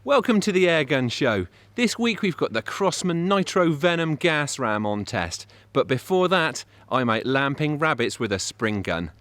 Welcome to the Airgun Show. This week we've got the Crosman Nitro Venom gas ram on test, but before that I'm out lamping rabbits with a spring gun.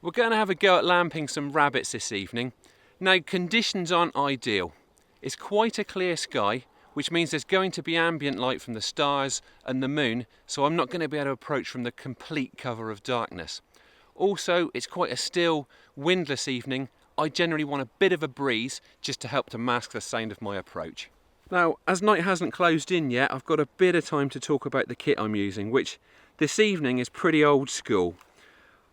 We're going to have a go at lamping some rabbits this evening. Now, conditions aren't ideal. It's quite a clear sky, which means there's going to be ambient light from the stars and the moon, so I'm not going to be able to approach from the complete cover of darkness. Also, it's quite a still, windless evening. I generally want a bit of a breeze just to help to mask the sound of my approach. Now, as night hasn't closed in yet, I've got a bit of time to talk about the kit I'm using, which this evening is pretty old school.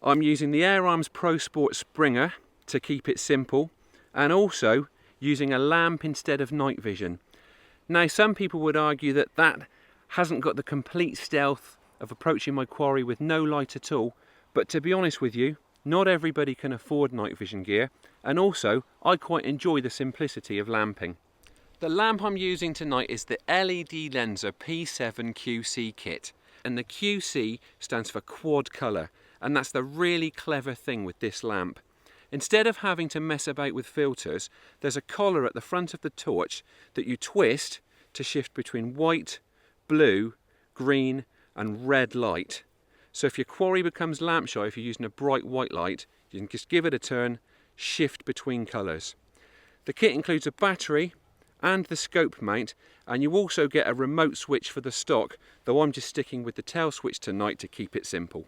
I'm using the Air Arms Pro Sport Springer to keep it simple, and also using a lamp instead of night vision. Now, some people would argue that that hasn't got the complete stealth of approaching my quarry with no light at all, but to be honest with you, not everybody can afford night vision gear, and also I quite enjoy the simplicity of lamping. The lamp I'm using tonight is the LED Lenser P7 QC kit, and the QC stands for quad colour. And that's the really clever thing with this lamp. Instead of having to mess about with filters, there's a collar at the front of the torch that you twist to shift between white, blue, green and red light. So if your quarry becomes lamp shy, if you're using a bright white light, you can just give it a turn, shift between colours. The kit includes a battery and the scope mount, and you also get a remote switch for the stock, though I'm just sticking with the tail switch tonight to keep it simple.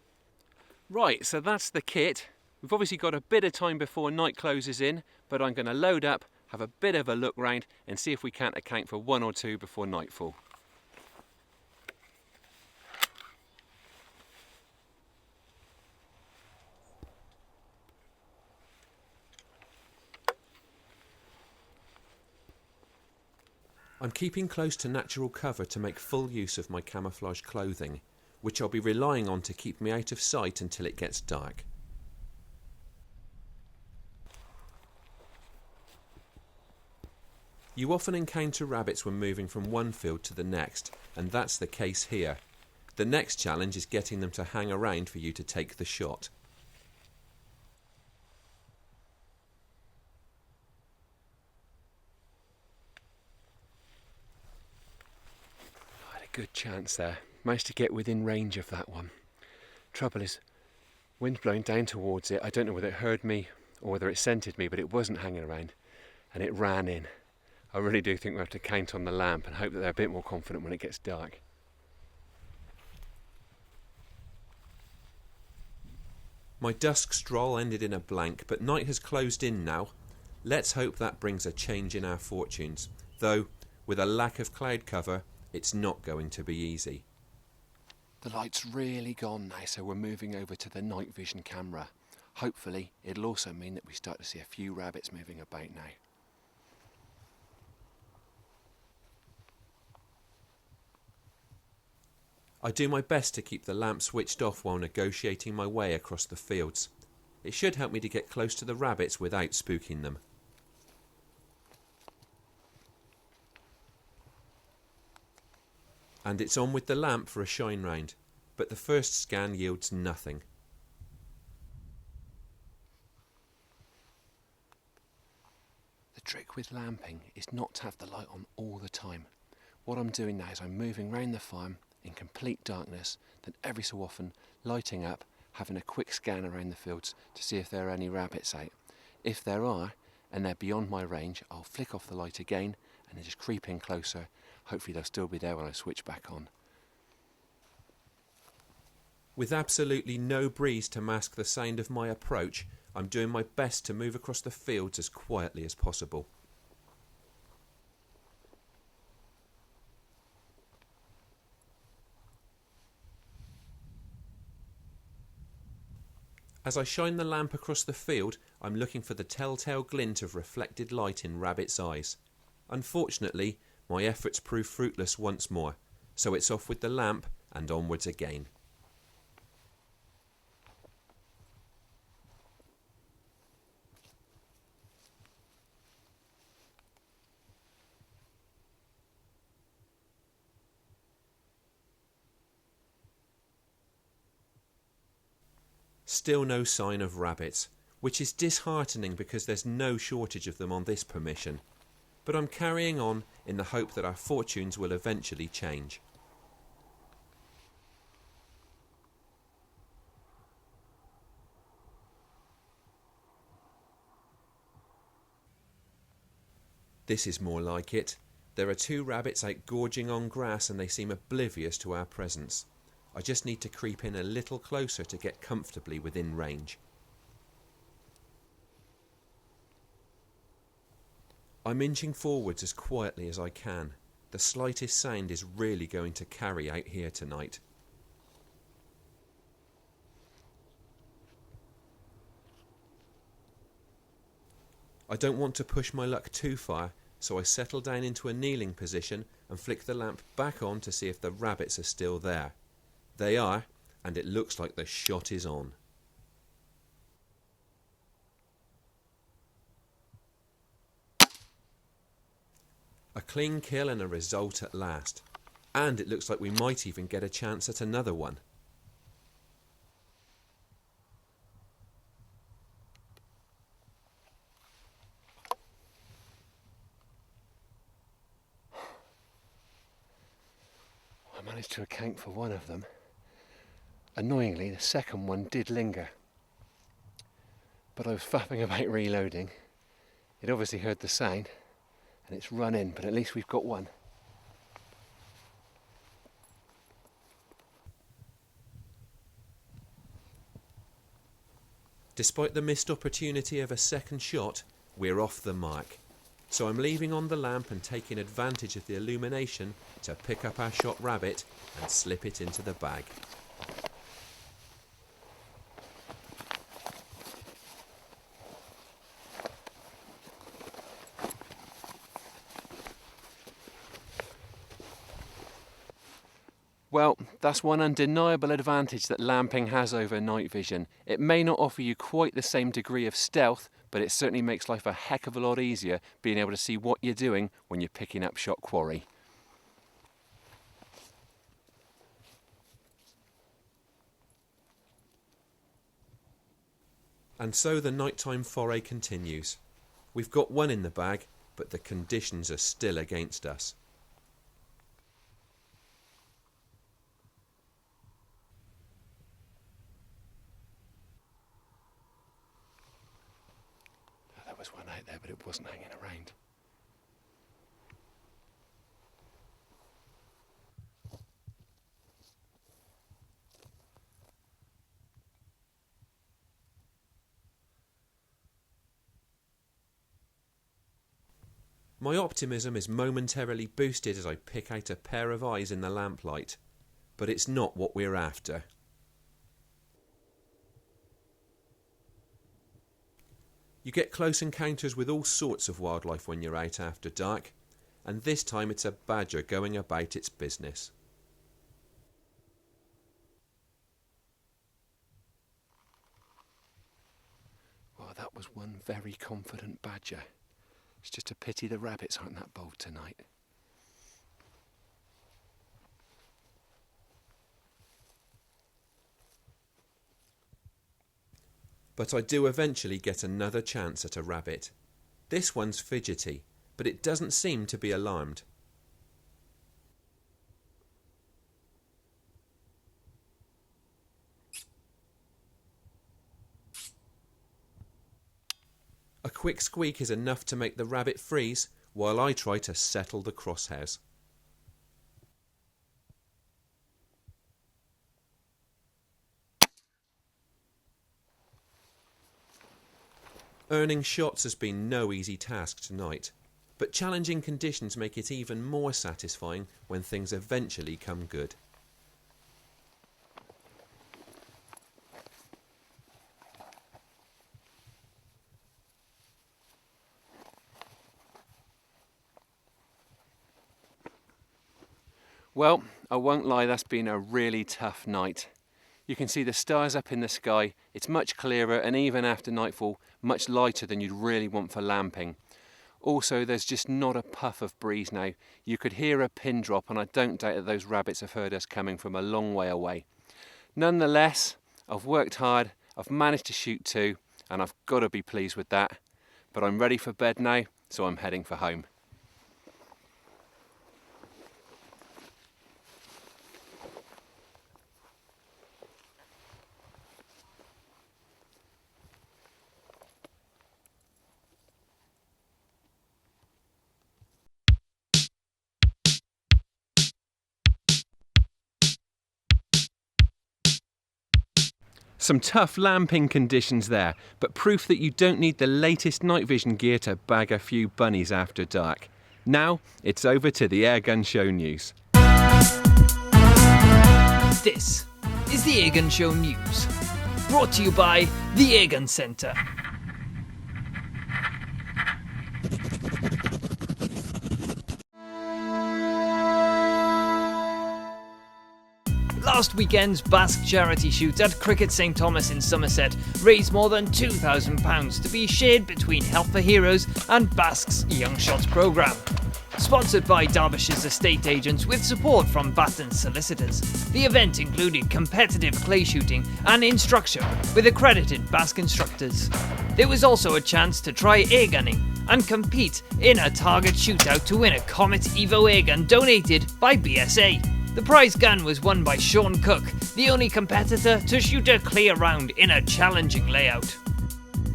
Right, so that's the kit. We've obviously got a bit of time before night closes in, but I'm going to load up, have a bit of a look round and see if we can't account for one or two before nightfall. I'm keeping close to natural cover to make full use of my camouflage clothing, which I'll be relying on to keep me out of sight until it gets dark. You often encounter rabbits when moving from one field to the next, and that's the case here. The next challenge is getting them to hang around for you to take the shot. I had a good chance there. Managed to get within range of that one. Trouble is, wind blowing down towards it. I don't know whether it heard me or whether it scented me, but it wasn't hanging around and it ran in. I really do think we have to count on the lamp and hope that they're a bit more confident when it gets dark. My dusk stroll ended in a blank, but night has closed in now. Let's hope that brings a change in our fortunes, though with a lack of cloud cover, it's not going to be easy. The light's really gone now, so we're moving over to the night vision camera. Hopefully, it'll also mean that we start to see a few rabbits moving about now. I do my best to keep the lamp switched off while negotiating my way across the fields. It should help me to get close to the rabbits without spooking them. And it's on with the lamp for a shine round, but the first scan yields nothing. The trick with lamping is not to have the light on all the time. What I'm doing now is I'm moving round the farm in complete darkness, then every so often lighting up, having a quick scan around the fields to see if there are any rabbits out. If there are, and they're beyond my range, I'll flick off the light again and then just creep in closer. Hopefully they'll still be there when I switch back on. With absolutely no breeze to mask the sound of my approach, I'm doing my best to move across the fields as quietly as possible. As I shine the lamp across the field, I'm looking for the telltale glint of reflected light in Rabbit's eyes. Unfortunately, my efforts prove fruitless once more, so it's off with the lamp and onwards again. Still no sign of rabbits, which is disheartening because there's no shortage of them on this permission. But I'm carrying on in the hope that our fortunes will eventually change. This is more like it. There are 2 rabbits out gorging on grass and they seem oblivious to our presence. I just need to creep in a little closer to get comfortably within range. I'm inching forwards as quietly as I can. The slightest sound is really going to carry out here tonight. I don't want to push my luck too far, so I settle down into a kneeling position and flick the lamp back on to see if the rabbits are still there. They are, and it looks like the shot is on. A clean kill and a result at last. And it looks like we might even get a chance at another one. I managed to account for one of them. Annoyingly, the second one did linger. But I was faffing about reloading. It obviously heard the sound and it's run in, but at least we've got one. Despite the missed opportunity of a second shot, we're off the mark. So I'm leaving on the lamp and taking advantage of the illumination to pick up our shot rabbit and slip it into the bag. Well, that's one undeniable advantage that lamping has over night vision. It may not offer you quite the same degree of stealth, but it certainly makes life a heck of a lot easier being able to see what you're doing when you're picking up shot quarry. And so the nighttime foray continues. We've got one in the bag, but the conditions are still against us. There was one out there, but it wasn't hanging around. My optimism is momentarily boosted as I pick out a pair of eyes in the lamplight, but it's not what we're after. You get close encounters with all sorts of wildlife when you're out after dark, and this time it's a badger going about its business. Well, that was one very confident badger. It's just a pity the rabbits aren't that bold tonight. But I do eventually get another chance at a rabbit. This one's fidgety, but it doesn't seem to be alarmed. A quick squeak is enough to make the rabbit freeze while I try to settle the crosshairs. Earning shots has been no easy task tonight, but challenging conditions make it even more satisfying when things eventually come good. Well, I won't lie, that's been a really tough night. You can see the stars up in the sky, it's much clearer and even after nightfall, much lighter than you'd really want for lamping. Also, there's just not a puff of breeze now. You could hear a pin drop and I don't doubt that those rabbits have heard us coming from a long way away. Nonetheless, I've worked hard, I've managed to shoot 2 and I've got to be pleased with that. But I'm ready for bed now, so I'm heading for home. Some tough lamping conditions there, but proof that you don't need the latest night vision gear to bag a few bunnies after dark. Now, it's over to the Airgun Show news. This is the Airgun Show news, brought to you by the Airgun Centre. Last weekend's Basque charity shoot at Cricket St Thomas in Somerset raised more than £2,000 to be shared between Help for Heroes and Basque's Young Shots programme. Sponsored by Derbyshire's estate agents with support from Batten solicitors, the event included competitive clay shooting and instruction with accredited Basque instructors. There was also a chance to try airgunning and compete in a target shootout to win a Comet Evo airgun donated by BSA. The prize gun was won by Sean Cook, the only competitor to shoot a clear round in a challenging layout.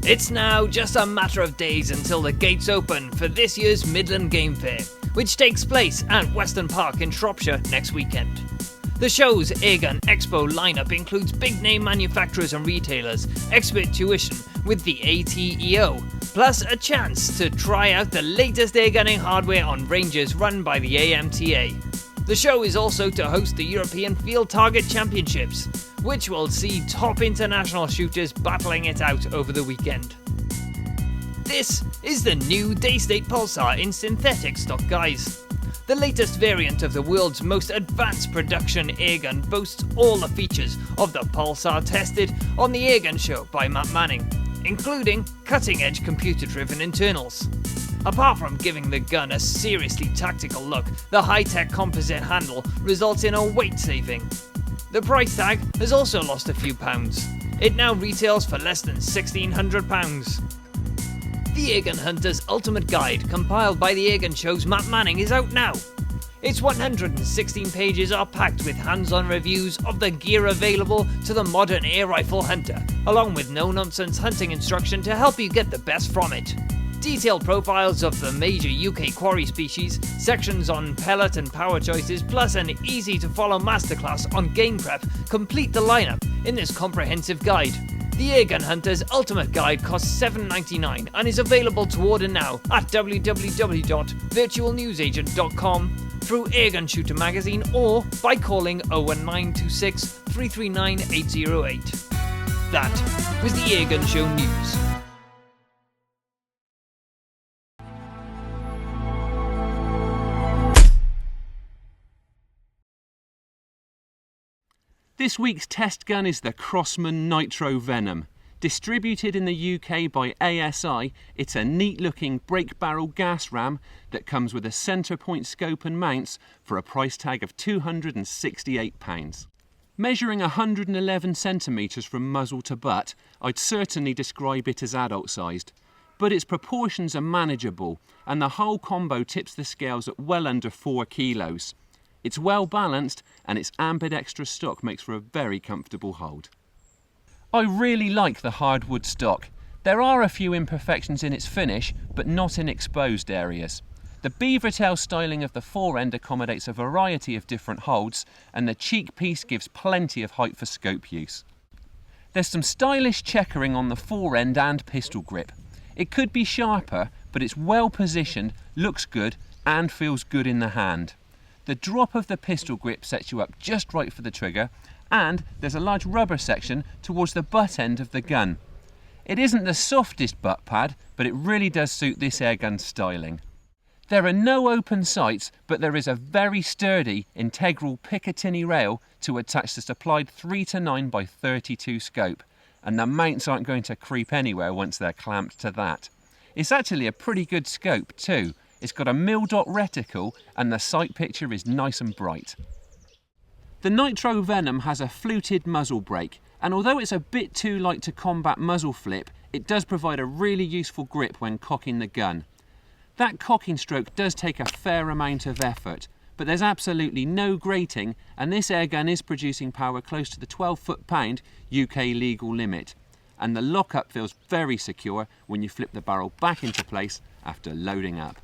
It's now just a matter of days until the gates open for this year's Midland Game Fair, which takes place at Weston Park in Shropshire next weekend. The show's Airgun Expo lineup includes big-name manufacturers and retailers, expert tuition with the ATEO, plus a chance to try out the latest airgunning hardware on ranges run by the AMTA. The show is also to host the European Field Target Championships, which will see top international shooters battling it out over the weekend. This is the new Daystate Pulsar in synthetic stock guise. The latest variant of the world's most advanced production airgun boasts all the features of the Pulsar tested on the Airgun Show by Matt Manning, including cutting-edge computer-driven internals. Apart from giving the gun a seriously tactical look, the high-tech composite handle results in a weight saving. The price tag has also lost a few pounds. It now retails for less than £1,600. The Airgun Hunter's Ultimate Guide, compiled by the Airgun Show's Matt Manning, is out now. Its 116 pages are packed with hands-on reviews of the gear available to the modern air rifle hunter, along with no-nonsense hunting instruction to help you get the best from it. Detailed profiles of the major UK quarry species, sections on pellet and power choices, plus an easy-to-follow masterclass on game prep complete the lineup in this comprehensive guide. The Airgun Hunter's Ultimate Guide costs $7.99 and is available to order now at www.virtualnewsagent.com, through Airgun Shooter magazine, or by calling 01926 339 808. That was the Airgun Show news. This week's test gun is the Crosman Nitro Venom. Distributed in the UK by ASI, it's a neat-looking break barrel gas ram that comes with a centre point scope and mounts for a price tag of £268. Measuring 111 centimetres from muzzle to butt, I'd certainly describe it as adult-sized. But its proportions are manageable, and the whole combo tips the scales at well under 4 kilos. It's well balanced, and its ambidextrous stock makes for a very comfortable hold. I really like the hardwood stock. There are a few imperfections in its finish, but not in exposed areas. The beaver tail styling of the forend accommodates a variety of different holds, and the cheek piece gives plenty of height for scope use. There's some stylish checkering on the forend and pistol grip. It could be sharper, but it's well positioned, looks good, and feels good in the hand. The drop of the pistol grip sets you up just right for the trigger, and there's a large rubber section towards the butt end of the gun. It isn't the softest butt pad, but it really does suit this airgun styling. There are no open sights, but there is a very sturdy, integral Picatinny rail to attach the supplied 3-9 by 32 scope, and the mounts aren't going to creep anywhere once they're clamped to that. It's actually a pretty good scope too. It's got a mil-dot reticle and the sight picture is nice and bright. The Nitro Venom has a fluted muzzle brake, and although it's a bit too light to combat muzzle flip, it does provide a really useful grip when cocking the gun. That cocking stroke does take a fair amount of effort, but there's absolutely no grating, and this airgun is producing power close to the 12 foot-pound UK legal limit. And the lockup feels very secure when you flip the barrel back into place after loading up.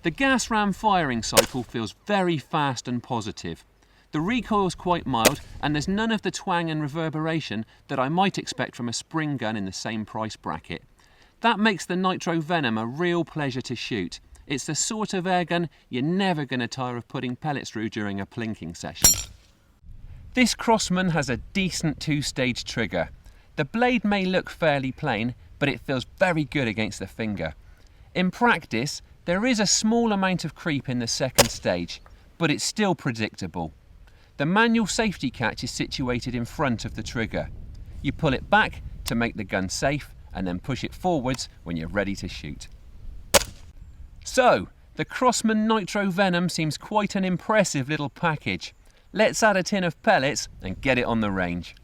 The gas ram firing cycle feels very fast and positive. The recoil's quite mild, and there's none of the twang and reverberation that I might expect from a spring gun in the same price bracket. That makes the Nitro Venom a real pleasure to shoot. It's the sort of airgun you're never going to tire of putting pellets through during a plinking session. This Crosman has a decent 2-stage trigger. The blade may look fairly plain, but it feels very good against the finger. In practice, there is a small amount of creep in the second stage, but it's still predictable. The manual safety catch is situated in front of the trigger. You pull it back to make the gun safe, and then push it forwards when you're ready to shoot. So, the Crosman Nitro Venom seems quite an impressive little package. Let's add a tin of pellets and get it on the range.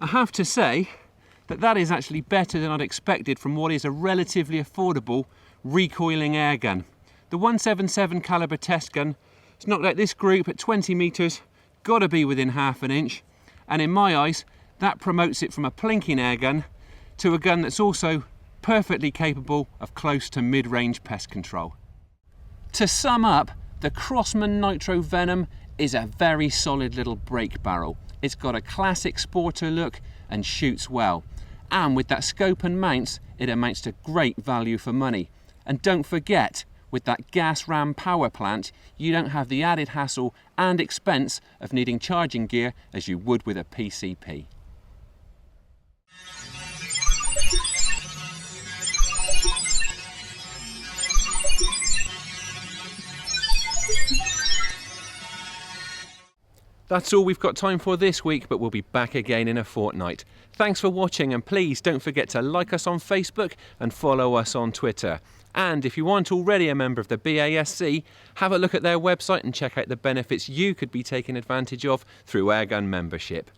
I have to say that is actually better than I'd expected from what is a relatively affordable recoiling airgun. The 177 caliber test gun has knocked out this group at 20 metres, got to be within half an inch, and in my eyes that promotes it from a plinking airgun to a gun that's also perfectly capable of close to mid-range pest control. To sum up, the Crosman Nitro Venom is a very solid little brake barrel. It's got a classic sporter look and shoots well. And with that scope and mounts, it amounts to great value for money. And don't forget, with that gas ram power plant, you don't have the added hassle and expense of needing charging gear as you would with a PCP. That's all we've got time for this week, but we'll be back again in a fortnight. Thanks for watching, and please don't forget to like us on Facebook and follow us on Twitter. And if you aren't already a member of the BASC, have a look at their website and check out the benefits you could be taking advantage of through Airgun membership.